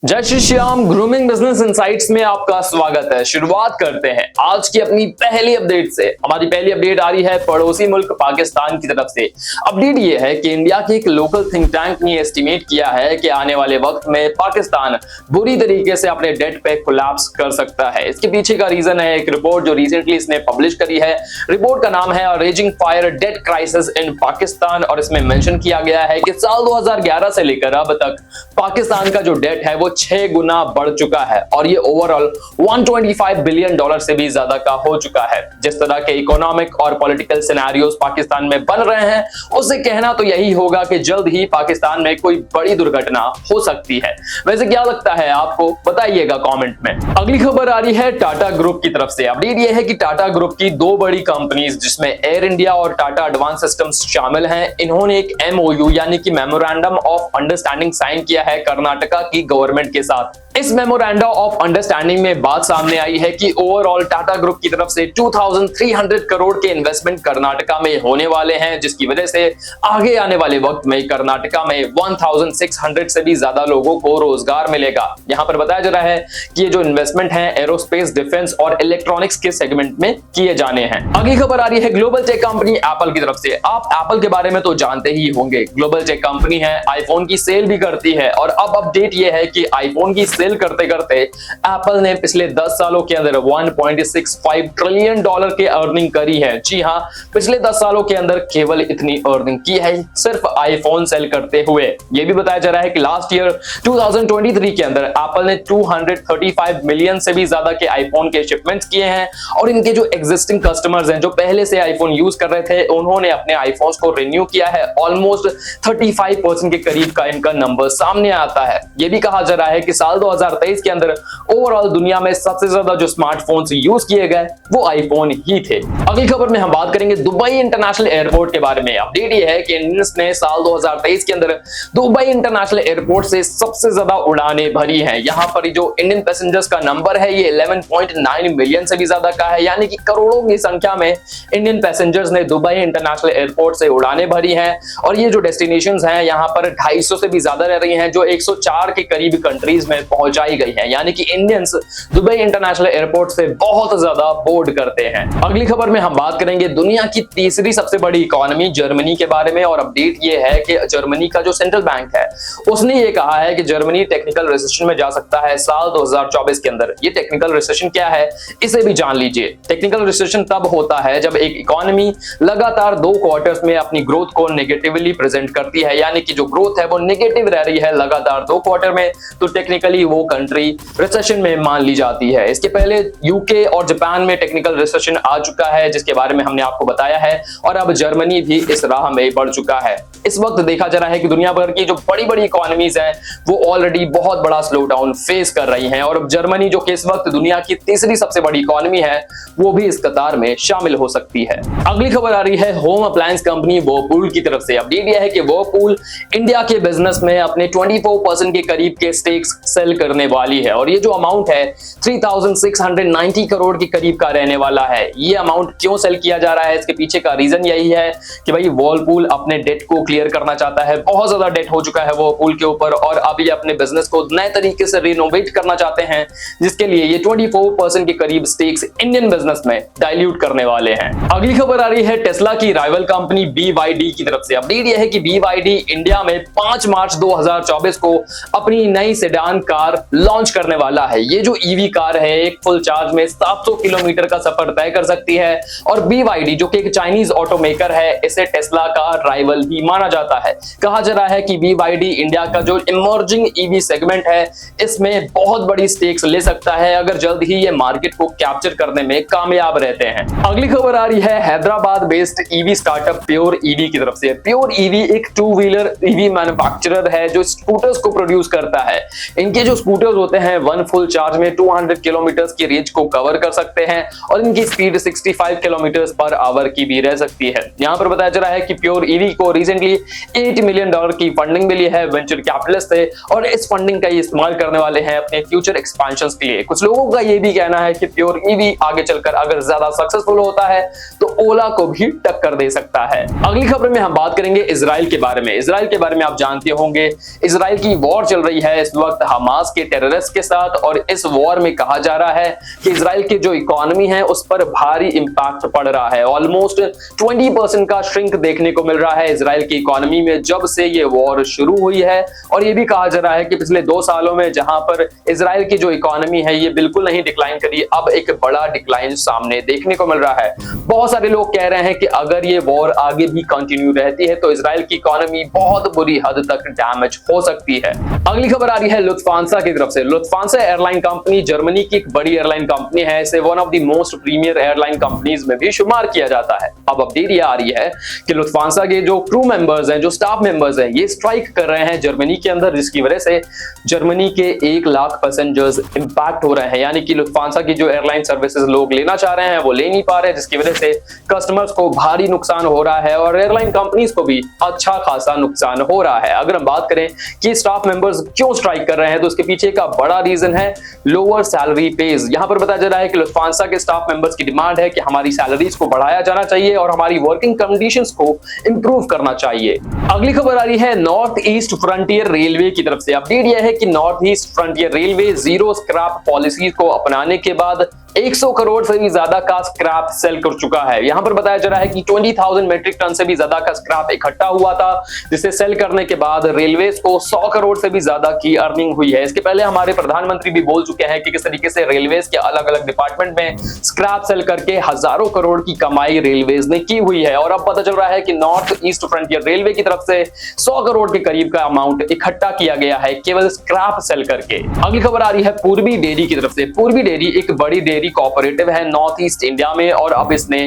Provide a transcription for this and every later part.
जय Shri Shyam, grooming business insights में आपका स्वागत है। शुरुआत करते हैं आज की अपनी पहली अपडेट से। हमारी पहली अपडेट आ रही है पड़ोसी मुल्क पाकिस्तान की तरफ से। अपडेट ये है कि इंडिया के एक लोकल थिंक टैंक ने एस्टिमेट किया है कि आने वाले वक्त में पाकिस्तान बुरी तरीके से अपने डेट पे कोलैप्स कर सकता है। इसके पीछे का रीजन है एक रिपोर्ट जो रिसेंटली इसने पब्लिश करी है। रिपोर्ट का नाम है raging fire debt crisis in Pakistan और इसमें मेंशन किया गया है कि साल 2011 से लेकर अब तक पाकिस्तान का जो डेट है वो 6 गुना बढ़ चुका है और ये ओवरऑल 125 बिलियन डॉलर से भी ज्यादा का हो चुका है। जिस तरह के इकोनॉमिक और पॉलिटिकल सिनेरियोस पाकिस्तान में बन रहे हैं उससे कहना तो यही होगा कि जल्द ही पाकिस्तान में कोई बड़ी दुर्घटना हो सकती है। वैसे क्या लगता है आपको, बताइएगा कमेंट में। अगली खबर आ रही है टाटा ग्रुप की तरफ से। अपडेट ये है कि टाटा ग्रुप की दो बड़ी कंपनीज जिसमें एयर इंडिया और टाटा एडवांस सिस्टम्स शामिल हैं, इन्होंने एक MOU यानी कि मेमोरेंडम ऑफ अंडरस्टैंडिंग साइन किया है कर्नाटका की गवर्नमेंट के साथ। इस मेमोरेंडम ऑफ अंडरस्टैंडिंग में बात सामने आई है कि ओवरऑल टाटा ग्रुप की तरफ से 2300 करोड़ के इन्वेस्टमेंट कर्नाटका में होने वाले हैं, जिसकी वजह से आगे आने वाले वक्त में कर्नाटका में 1600 से भी ज्यादा लोगों को रोजगार मिलेगा। यहां पर बताया जा रहा है कि ये जो इन्वेस्टमेंट है एरोस्पेस, डिफेंस और इलेक्ट्रॉनिक्स के सेगमेंट में किए जाने हैं। अगली खबर आ रही है ग्लोबल टेक कंपनी एप्पल की तरफ से। आप एप्पल के बारे में तो जानते ही होंगे, ग्लोबल टेक कंपनी है, आईफोन की सेल भी करती है और अब अपडेट ये है कि आईफोन की सेल करते करते एप्पल ने पिछले 10 सालों के अंदर 1.65 ट्रिलियन डॉलर की अर्निंग करी है। जी हां, पिछले 10 सालों के अंदर केवल इतनी अर्निंग की है सिर्फ आईफोन सेल करते हुए। यह भी बताया जा रहा है कि लास्ट ईयर 2023 के अंदर एप्पल ने 235 मिलियन से भी ज्यादा के आईफोन के शिपमेंट्स किए हैं और इनके जो एग्जिस्टिंग कस्टमर्स हैं जो पहले से आईफोन यूज कर रहे थे उन्होंने अपने आईफोन्स को रिन्यू किया है। ऑलमोस्ट 35% के करीब का इनका नंबर सामने आता है। यह भी कहा जा रहा है कि साल 2023 के अंदर ओवरऑल दुनिया में सबसे ज्यादा जो स्मार्टफोन्स यूज किए गए वो आईफोन ही थे। अगली खबर में हम बात करेंगे दुबई इंटरनेशनल एयरपोर्ट के बारे में। अपडेट ये है कि इंडियंस ने साल 2023 के अंदर दुबई इंटरनेशनल एयरपोर्ट से सबसे ज्यादा उड़ानें भरी हैं। यहां पर जो इंडियन पैसेंजर्स का नंबर है ये 11.9 मिलियन से भी ज्यादा का है, यानी कि करोड़ों की संख्या में इंडियन पैसेंजर्स ने दुबई इंटरनेशनल एयरपोर्ट से उड़ानें भरी हैं और ये जो डेस्टिनेशंस हैं यहां पर 250 से भी ज्यादा रह रही हैं जो 104 के करीब कंट्रीज में पहुंचाई गई है, यानी कि इंडियंस दुबई इंटरनेशनल एयरपोर्ट से बहुत ज्यादा बोर्ड करते हैं। अगली खबर में हम बात करेंगे दुनिया की तीसरी सबसे बड़ी इकोनॉमी जर्मनी के बारे में और अपडेट ये है कि जर्मनी का जो सेंट्रल बैंक है उसने ये कहा है कि जर्मनी टेक्निकल रिसेशन में जा सकता है साल 2024 के अंदर। ये टेक्निकल रिसेशन क्या है इसे भी जान लीजिए। टेक्निकल रिसेशन तब होता है जब एक इकोनॉमी लगातार 2 क्वार्टर्स में अपनी ग्रोथ को नेगेटिवली प्रेजेंट करती है, यानी कि जो ग्रोथ है वो नेगेटिव रह रही है लगातार 2 क्वार्टर में, तो टेक्निकली वो कंट्री रिसेशन में मान ली जाती है। इसके पहले यूके और जापान में टेक्निकल रिसेशन आ चुका है जिसके बारे में हमने आपको बताया है और अब जर्मनी भी इस राह में बढ़ चुका है। इस वक्त देखा जा रहा है कि दुनिया भर की जो बड़ी बड़ी इकोनॉमीज हैं वो ऑलरेडी बहुत बड़ा स्लो डाउन फेस कर रही हैं और अब जर्मनी जो कि इस वक्त दुनिया की तीसरी सबसे बड़ी इकोनॉमी है वो भी इस कतार में शामिल हो सकती है। अगली खबर आ रही है होम अप्लायंस कंपनी वर्लपूल की तरफ से। अपडेट यह है कि वर्लपूल इंडिया के बिजनेस में अपने 24% के करीब के स्टेक्स सेल करने वाली है और ये जो अमाउंट है 3690 करोड़ के करीब का रहने वाला है। ये अमाउंट क्यों सेल किया जा रहा है, इसके पीछे का रीजन यही है कि भाई वर्लपूल अपने डेट को क्लियर करना चाहता है। बहुत ज्यादा डेट हो चुका है वर्लपूल के ऊपर और अब ये अपने बिजनेस को नए तरीके से रिनोवेट करना चाहते हैं, जिसके लिए ये 24% के करीब स्टेक्स इंडियन बिजनेस में डाइल्यूट करने वाले हैं। अगली खबर आ रही है टेस्ला की राइवल कंपनी BYD की तरफ से। अपडेट यह है कि BYD इंडिया में 5 मार्च 2024 को अपनी नई सेडान कार लॉन्च करने वाला है। ये जो EV कार है एक फुल चार्ज में 700 किलोमीटर का सफर तय कर सकती है और BYD जो कि एक चाइनीज ऑटोमेकर है इसे टेस्ला का राइवल भी माना जाता है। कहा जा रहा है कि BYD इंडिया का जो इमर्जिंग EV सेगमेंट है इसमें बहुत बड़ी स्टेक्स ले सकता है अगर जल्द ही ये मार्केट को कैप्चर करने में कामयाब रहते हैं। अगली खबर आ रही है Hyderabad based EV startup pure EV की तरफ से। प्योर EV एक 2 व्हीलर EV मैन्युफैक्चरर है जो स्कूटर्स को प्रोड्यूस करता है। इनके जो स्कूटर्स होते हैं 1 फुल चार्ज में 200 किलोमीटर की रेंज को कवर कर सकते हैं और इनकी स्पीड 65 किलोमीटर पर आवर की भी रह सकती है। यहाँ पर बताया जा रहा है कि प्योर EV को रिसेंटली रिसेंटली $8 मिलियन की फंडिंग मिली है वेंचर कैपिटलिस्ट से और इस फंडिंग का ये इस्तेमाल करने वाले हैं अपने फ्यूचर एक्सपेंशन के लिए। कुछ लोगों का ये भी कहना है कि प्योर ईवी आगे चलकर अगर ज्यादा सक्सेसफुल होता है तो ओला को भी टक्कर दे सकता है। अगली खबर में हम बात करेंगे इजराइल के बारे में। इजराइल के बारे में आप जानते होंगे, इजराइल की वॉर चल रही है इस वक्त हमास के टेररिस्ट के साथ और इस वॉर में कहा जा रहा है कि इजराइल की जो इकोनॉमी है उस पर भारी इंपैक्ट पड़ रहा है। ऑलमोस्ट 20% का श्रिंक देखने को मिल रहा है इजराइल की इकोनॉमी में जब से ये वॉर शुरू हुई है। और ये भी कहा जा रहा है कि पिछले 2 सालों में जहां पर इजराइल की जो इकोनॉमी है ये बिल्कुल नहीं डिक्लाइन करी, अब एक बड़ा डिक्लाइन सामने देखने को मिल रहा है। बहुत सारे लोग कह रहे हैं कि अगर ये वॉर आगे भी कंटिन्यू रहती है तो इजराइल की इकोनॉमी बहुत बुरी हद तक डैमेज हो सकती है। अगली खबर आ रही है लुफ्तांसा की तरफ से। लुफ्तांसा एयरलाइन कंपनी जर्मनी की एक बड़ी एयरलाइन कंपनी है, इसे one of the most premier airline companies में भी शुमार किया जाता है। अब अपडेट ये आ रही है कि लुफ्तांसा के जो क्रू मेंबर्स हैं, जो स्टाफ मेंबर्स हैं, ये स्ट्राइक कर रहे हैं जर्मनी के अंदर, जिसकी वजह से जर्मनी के 1 लाख पैसेंजर्स इंपैक्ट हो रहे हैं। यानी कि लुफ्तांसा की जो एयरलाइन सर्विसेज लोग लेना चाह रहे हैं वो ले नहीं पा रहे, जिसकी वजह से कस्टमर्स को भारी नुकसान हो रहा है और एयरलाइन कंपनीज को भी अच्छा खासा नुकसान हो रहा है। अगर हम बात करें कि स्टाफ मेंबर्स क्यों स्ट्राइक कर रहे हैं तो उसके पीछे का बड़ा रीजन है लोअर सैलरी पेज। यहां पर बताया जा रहा है कि लुफ्तांसा के स्टाफ मेंबर्स की डिमांड है कि हमारी सैलरीज को बढ़ाया जाना चाहिए और हमारी वर्किंग कंडीशंस को इंप्रूव करना चाहिए। अगली खबर आ रही है नॉर्थ ईस्ट फ्रंटियर रेलवे की तरफ से। अपडेट यह है कि north east frontier railway zero scrap policy को अपनाने के बाद 100 करोड़ से भी ज्यादा का स्क्रैप सेल कर चुका है। यहां पर बताया जा रहा है कि 20,000 मेट्रिक टन से भी ज्यादा का स्क्रैप इकट्ठा हुआ था, जिसे सेल करने के बाद रेलवेज को 100 करोड़ से भी ज्यादा की अर्निंग हुई है। इसके पहले हमारे प्रधानमंत्री भी बोल चुके हैं कि किस तरीके से रेलवेज के अलग अलग डिपार्टमेंट में स्क्रैप सेल करके हजारों करोड़ की कमाई रेलवेज ने की हुई है। और अब पता चल रहा है कि नॉर्थ ईस्ट फ्रंटियर रेलवे की तरफ से 100 करोड़ के करीब का अमाउंट इकट्ठा किया गया है केवल स्क्रैप सेल करके। अगली खबर आ रही है पूर्वी डेयरी की तरफ से। पूर्वी डेयरी एक बड़ी डेयरी कोऑपरेटिव है नॉर्थ ईस्ट इंडिया में और अब इसने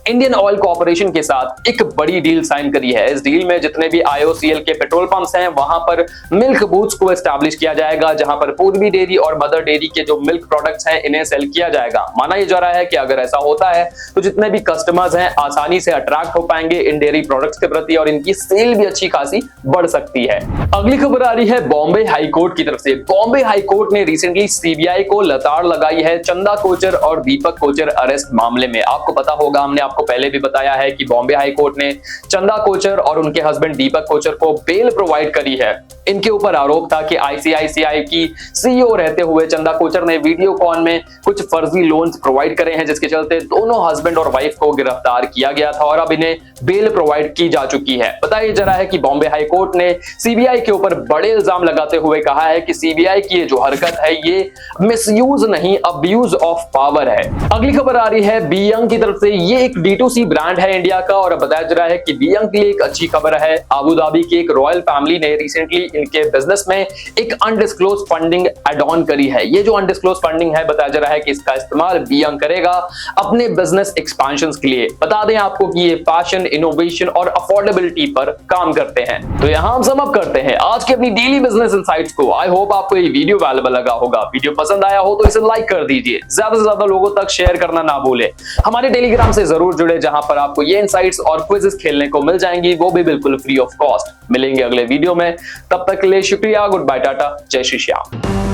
इंडियन ऑयल कॉर्पोरेशन के साथ एक बड़ी डील साइन करी है। इस डील में जितने भी IOCL के पेट्रोल पंप्स हैं वहां पर मिल्क बूथ्स को एस्टैब्लिश किया जाएगा, जहां पर पूर्वी डेयरी और मदर डेयरी के जो मिल्क प्रोडक्ट्स हैं इन्हें सेल किया जाएगा। माना यह जा रहा है कि अगर ऐसा होता है तो जितने भी कस्टमर्स हैं आसानी से अट्रैक्ट हो पाएंगे इन डेयरी प्रोडक्ट्स के प्रति और इनकी सेल भी अच्छी खासी बढ़ सकती है। अगली खबर आ रही है बॉम्बे हाईकोर्ट की तरफ से। बॉम्बे हाईकोर्ट ने रिसेंटली CBI को लताड़ लगाई है चंदा कोचर और दीपक कोचर अरेस्ट मामले में। आपको पता होगा, हमने आपको पहले भी बताया है कि बॉम्बे हाईकोर्ट ने चंदा कोचर और उनके हस्बैंड दीपक कोचर को बेल प्रोवाइड करी है। इनके ऊपर आरोप था कि ICICI की CEO रहते हुए चंदा कोचर ने वीडियोकॉन में कुछ फर्जी लोन्स प्रोवाइड करे हैं, जिसके चलते दोनों हस्बैंड और वाइफ को गिरफ्तार किया गया था और अब इन्हें बेल प्रोवाइड की जा चुकी है। बताया जा रहा है कि बॉम्बे हाईकोर्ट ने CBI के ऊपर बड़े इल्जाम लगाते हुए कहा है कि CBI की ये जो हरकत है ये मिसयूज नहीं अब्यूज ऑफ पावर है। अगली खबर आ रही है बीयंग की तरफ से। ये एक D2C ब्रांड है इंडिया का और बताया जा रहा है कि बीयंग के लिए एक अच्छी खबर है। अबू धाबी की एक रॉयल फैमिली ने रिसेंटली इनके बिजनेस में एक अनडिस्क्लोज फंडिंग एड ऑन करी है। ये जो अनडिस्क्लोज फंडिंग है बताया जा रहा है कि इसका इस्तेमाल बीयंग करेगा अपने बिजनेस एक्सपेंशन के लिए। बता दें आपको कि ये फैशन, इनोवेशन और अफोर्डेबिलिटी पर काम करते हैं। तो यहां हम सम अप करते हैं आज की अपनी डेली बिजनेस इनसाइट्स को। आई होप आपको ये वीडियो वैल्यूएबल लगा होगा। वीडियो पसंद आया हो तो इसे लाइक कर दीजिए, ज्यादा से ज्यादा लोगों तक शेयर करना ना भूले। हमारे टेलीग्राम से जरूर जुड़े जहां पर आपको ये इनसाइट्स और क्विज़ेस खेलने को मिल जाएंगी, वो भी बिल्कुल फ्री ऑफ कॉस्ट। मिलेंगे अगले वीडियो में, तब तक के लिए शुक्रिया। गुड बाय, टाटा, जय श्री श्याम।